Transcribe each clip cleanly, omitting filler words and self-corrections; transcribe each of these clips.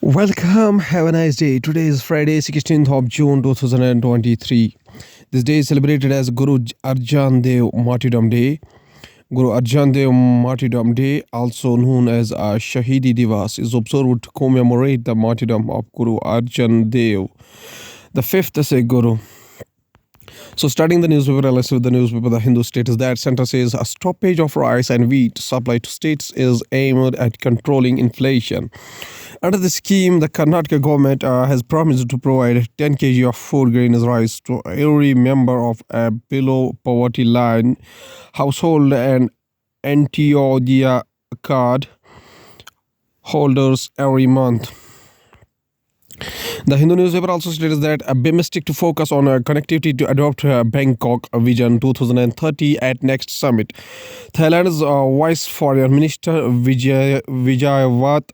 Welcome, have a nice day. Today is Friday, 16th of June 2023. This day is celebrated as Guru Arjan Dev Martyrdom Day. Guru Arjan Dev Martyrdom Day, also known as Shahidi Divas, is observed to commemorate the martyrdom of Guru Arjan Dev, the fifth Sikh Guru. So starting the newspaper, let's read the newspaper. The Hindu states that center says a stoppage of rice and wheat supply to states is aimed at controlling inflation. Under the scheme, the Karnataka government has promised to provide 10 kg of food grain as rice to every member of a below poverty line household and Antiodia card holders every month. The Hindu newspaper also states that a BIMSTEC to focus on connectivity to adopt Bangkok Vision 2030 at next summit. Thailand's Vice Foreign Minister Vijayawat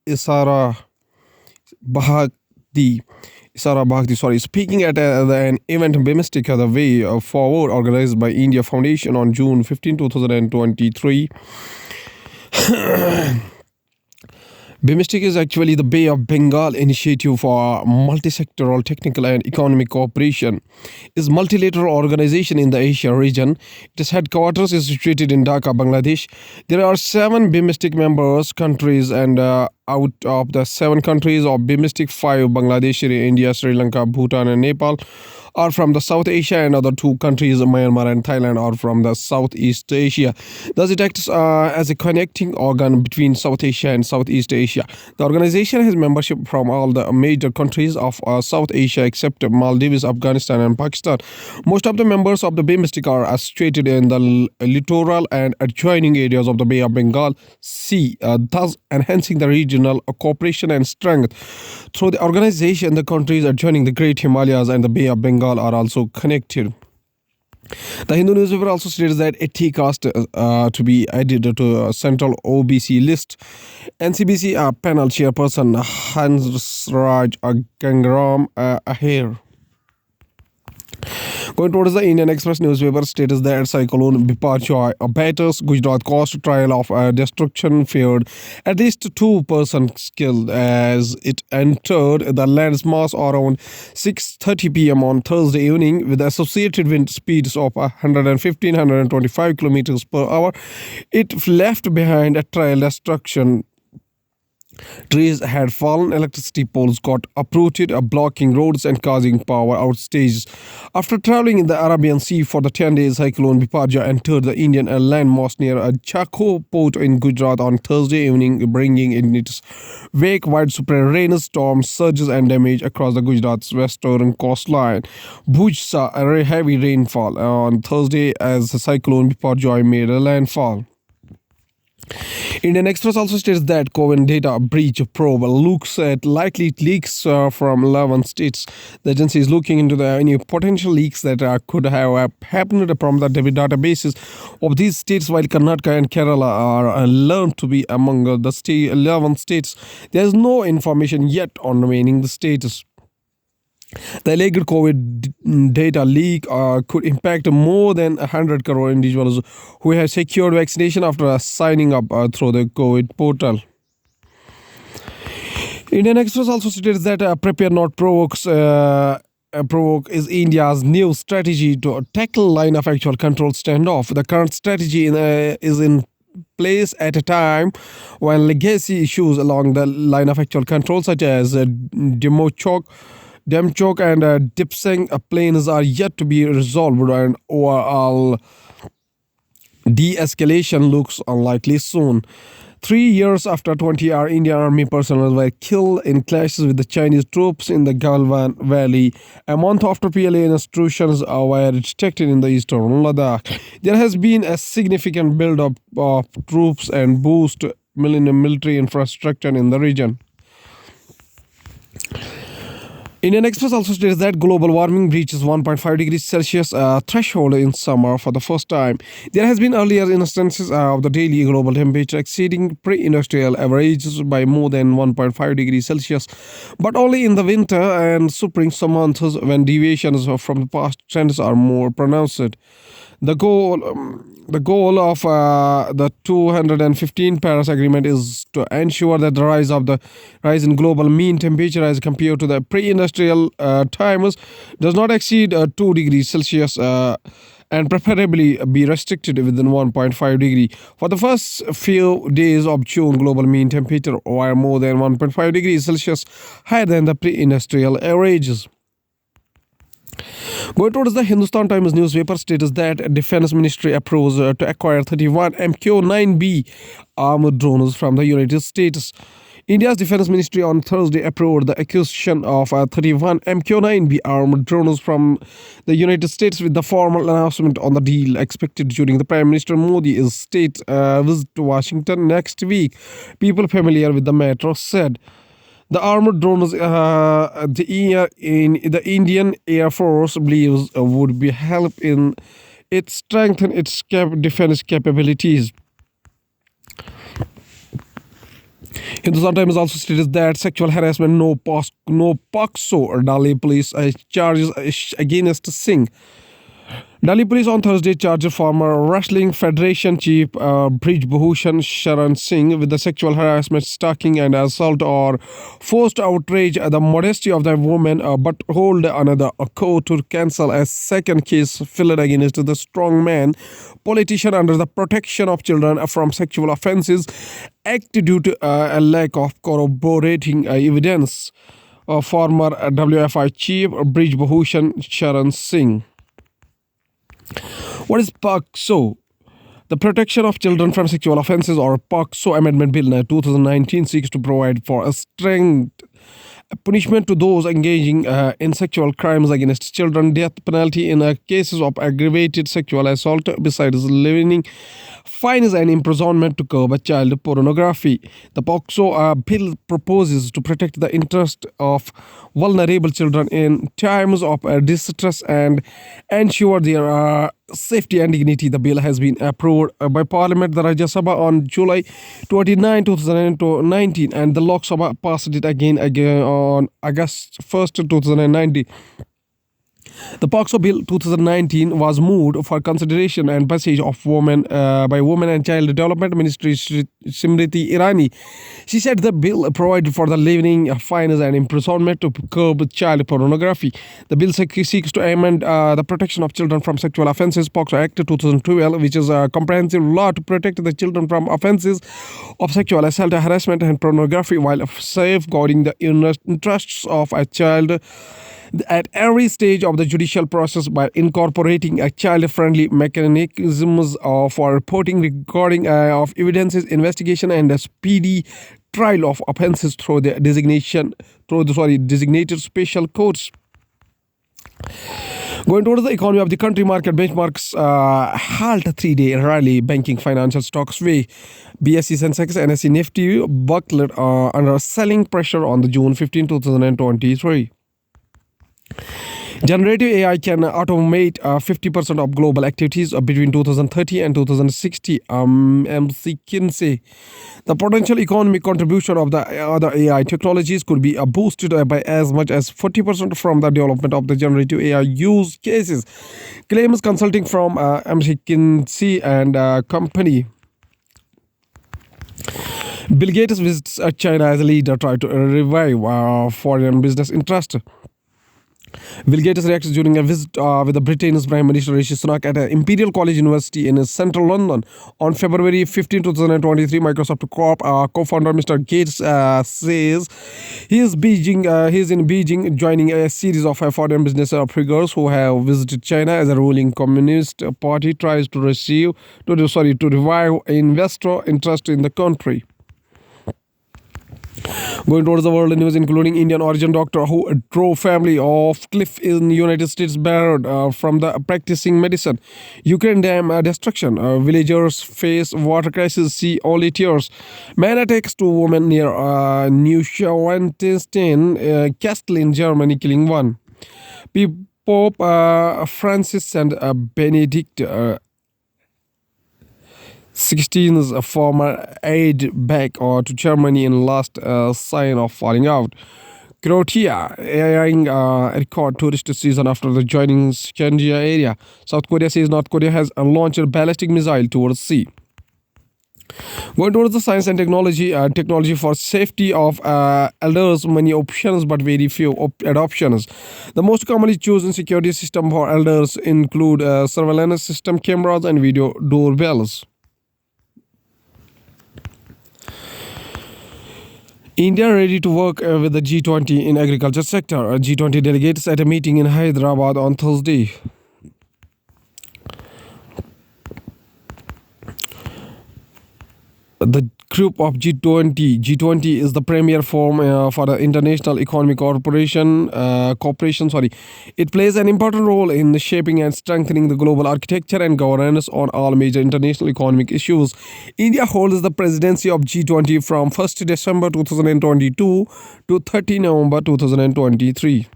Isara Bhakti, speaking at an event BIMSTEC, the Way Forward, organized by India Foundation on June 15, 2023. BIMSTEC is actually the Bay of Bengal initiative for multi-sectoral technical and economic cooperation. It is a multilateral organization in the Asia region. Its headquarters is situated in Dhaka, Bangladesh. There are 7 BIMSTEC members countries, and out of the 7 countries of BIMSTEC, 5, Bangladesh, India, Sri Lanka, Bhutan and Nepal, are from the South Asia, and other 2 countries, Myanmar and Thailand, are from the Southeast Asia. Thus, it acts as a connecting organ between South Asia and Southeast Asia. The organization has membership from all the major countries of South Asia except Maldives, Afghanistan and Pakistan. Most of the members of the BIMSTEC are situated in the littoral and adjoining areas of the Bay of Bengal Sea, thus enhancing the regional cooperation and strength. Through the organization, the countries adjoining the Great Himalayas and the Bay of Bengal are also connected. The Hindu newspaper also states that a T caste to be added to a central OBC list. NCBC panel chairperson Hansraj Gangaram Aher. Going towards the Indian Express newspaper, states that cyclone Biparjoy batters Gujarat coast trial of destruction feared at least 2 persons killed as it entered the land's mass around 6:30 p.m. on Thursday evening with associated wind speeds of 115-125 kilometers per hour. It left behind a trail destruction. Trees had fallen, electricity poles got uprooted, blocking roads and causing power outages. After traveling in the Arabian Sea for the 10 days, cyclone Biparjoy entered the Indian landmass near Chakko port in Gujarat on Thursday evening, bringing in its wake widespread rainstorms, surges and damage across the Gujarat's western coastline. Bhuj saw a heavy rainfall on Thursday as the cyclone Biparjoy made a landfall. Indian Express also states that Coven data breach probe looks at likely leaks from 11 states. The agency is looking into any potential leaks that could have happened from the databases of these states, while Karnataka and Kerala are learned to be among the 11 states. There is no information yet on remaining the states. The alleged COVID data leak could impact more than 100 crore individuals who have secured vaccination after signing up through the COVID portal. Indian Express also states that Prepare Not Provoke is India's new strategy to tackle line of actual control standoff. The current strategy is in place at a time when legacy issues along the line of actual control, such as Demchok and Dipsang plains, are yet to be resolved, and overall de-escalation looks unlikely soon. 3 years after 20 Indian Army personnel were killed in clashes with the Chinese troops in the Galwan Valley, a month after PLA instructions were detected in the eastern Ladakh, there has been a significant build-up of troops and boost military infrastructure in the region. Indian Express also states that global warming reaches 1.5 degrees Celsius threshold in summer for the first time. There has been earlier instances of the daily global temperature exceeding pre-industrial averages by more than 1.5 degrees Celsius, but only in the winter and spring months when deviations from the past trends are more pronounced. The goal of the 215 Paris Agreement is to ensure that the rise in global mean temperature as compared to the pre-industrial times does not exceed 2 degrees Celsius. And preferably be restricted within 1.5 degree. For the first few days of June, global mean temperature were more than 1.5 degrees Celsius higher than the pre-industrial averages. Going towards the Hindustan Times newspaper states that Defense Ministry approves to acquire 31 MQ-9B armored drones from the United States. India's Defense Ministry on Thursday approved the acquisition of 31 MQ-9B armored drones from the United States, with the formal announcement on the deal expected during the Prime Minister Modi's state visit to Washington next week. People familiar with the matter said. The armored drones the Indian Air Force believes would be help in it strengthen its defense capabilities. Hindustan Times also stated that sexual harassment no POCSO Delhi police charges against Singh. Delhi police on Thursday charged former Wrestling Federation chief Brij Bhushan Sharan Singh with the sexual harassment, stalking and assault or forced outrage at the modesty of the woman, but hold another court to cancel a second case filed against the strongman politician under the Protection of Children from Sexual Offences Act due to a lack of corroborating evidence. Former WFI chief Brij Bhushan Sharan Singh. What is POCSO? The Protection of Children from Sexual Offences, or POCSO Amendment Bill 2019, seeks to provide for a stringent punishment to those engaging in sexual crimes against children, death penalty in cases of aggravated sexual assault, besides levying fines and imprisonment to curb child pornography. The POCSO bill proposes to protect the interest of vulnerable children in times of distress and ensure their safety and dignity. The bill has been approved by Parliament, the Rajya Sabha, on July 29, 2019, and the Lok Sabha passed it again on August 1st, 2019. The POCSO Bill 2019 was moved for consideration and passage of by Women and Child Development Ministry Smriti Irani. She said the bill provided for the levying fines and imprisonment to curb child pornography. The bill seeks to amend the Protection of Children from Sexual Offences POCSO Act 2012, which is a comprehensive law to protect the children from offences of sexual assault, harassment and pornography, while safeguarding the interests of a child at every stage of the judicial process by incorporating a child-friendly mechanisms for reporting, recording of evidences, investigation, and a speedy trial of offences through the designated special courts. Going towards the economy of the country, market benchmarks halt a 3-day rally, banking financial stocks way. BSE Sensex and NSE Nifty buckled under selling pressure on the June 15, 2023. Generative AI can automate 50% of global activities between 2030 and 2060, McKinsey. The potential economic contribution of the other AI technologies could be boosted by as much as 40% from the development of the generative AI use cases, claims consulting from McKinsey and company. Bill Gates visits China as a leader, try to revive foreign business interest. Bill Gates reacts during a visit with the Britain's Prime Minister Rishi Sunak at Imperial College University in central London. On February 15, 2023, Microsoft Corp co-founder Mr. Gates says he is in Beijing, joining a series of foreign business figures who have visited China as a ruling Communist Party tries to revive investor interest in the country. Going towards the world news, including Indian origin doctor who drove family off cliff in United States barred from the practicing medicine. Ukraine dam destruction. Villagers face water crisis. See only tears. Man attacks two women near Neuschwanstein castle in Germany, killing one. Pope Francis and Benedict 16's former aide back to Germany in last sign of falling out. Croatia airing record tourist season after the joining Schengen area. South Korea says North Korea has launched a ballistic missile towards sea. Going towards the science and technology for safety of elders, many options but very few adoptions. The most commonly chosen security system for elders include surveillance system, cameras, and video doorbells. India ready to work with the G20 in agriculture sector. G20 delegates at a meeting in Hyderabad on Thursday. The group of G20 is the premier forum for the International Economic Cooperation. It plays an important role in shaping and strengthening the global architecture and governance on all major international economic issues. India holds the presidency of G20 from 1st December 2022 to 30 November 2023.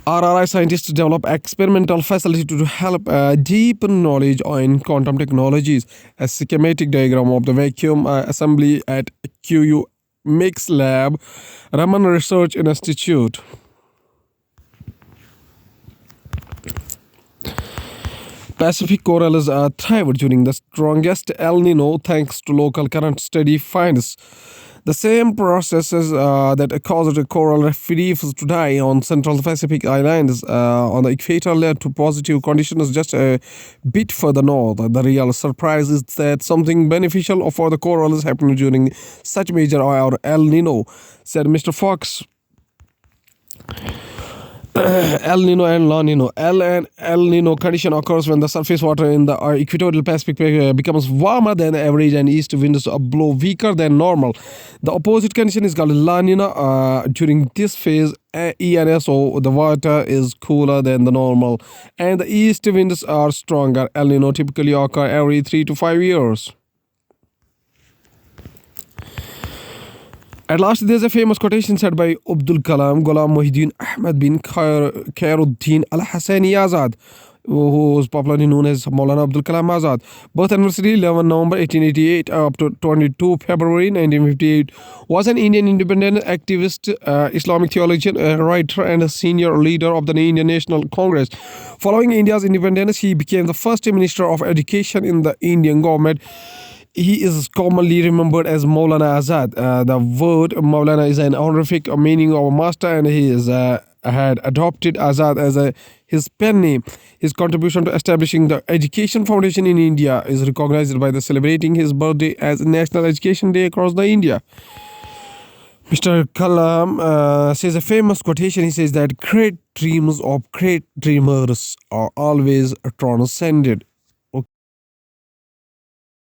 RRI scientists develop experimental facility to help deepen knowledge in quantum technologies. A schematic diagram of the vacuum assembly at QU Mix Lab, Raman Research Institute. Pacific corals thrived during the strongest El Nino thanks to local current study finds. The same processes that caused coral reefs to die on Central Pacific Islands on the equator led to positive conditions just a bit further north. The real surprise is that something beneficial for the corals happened during such major El Nino, said Mr. Fox. El Nino and La Nino. El Nino condition occurs when the surface water in the equatorial Pacific becomes warmer than average and east winds blow weaker than normal. The opposite condition is called La Nina. During this phase, ENSO, the water is cooler than the normal and the east winds are stronger. El Nino typically occur every 3 to 5 years. At last, there's a famous quotation said by Abdul Kalam, Ghulam Muhyiddin Ahmad bin Khairuddin Al-Hassani Azad, who was popularly known as Maulana Abdul Kalam Azad. Birth anniversary 11 November 1888 up to 22 February 1958. Was an Indian independent activist, Islamic theologian, writer, and a senior leader of the Indian National Congress. Following India's independence, he became the first Minister of Education in the Indian government. He is commonly remembered as Maulana Azad. The word Maulana is an honorific meaning of master, and he had adopted Azad as his pen name. His contribution to establishing the Education Foundation in India is recognized by the celebrating his birthday as National Education Day across the India. Mr. Kalam says a famous quotation. He says that great dreams of great dreamers are always transcended.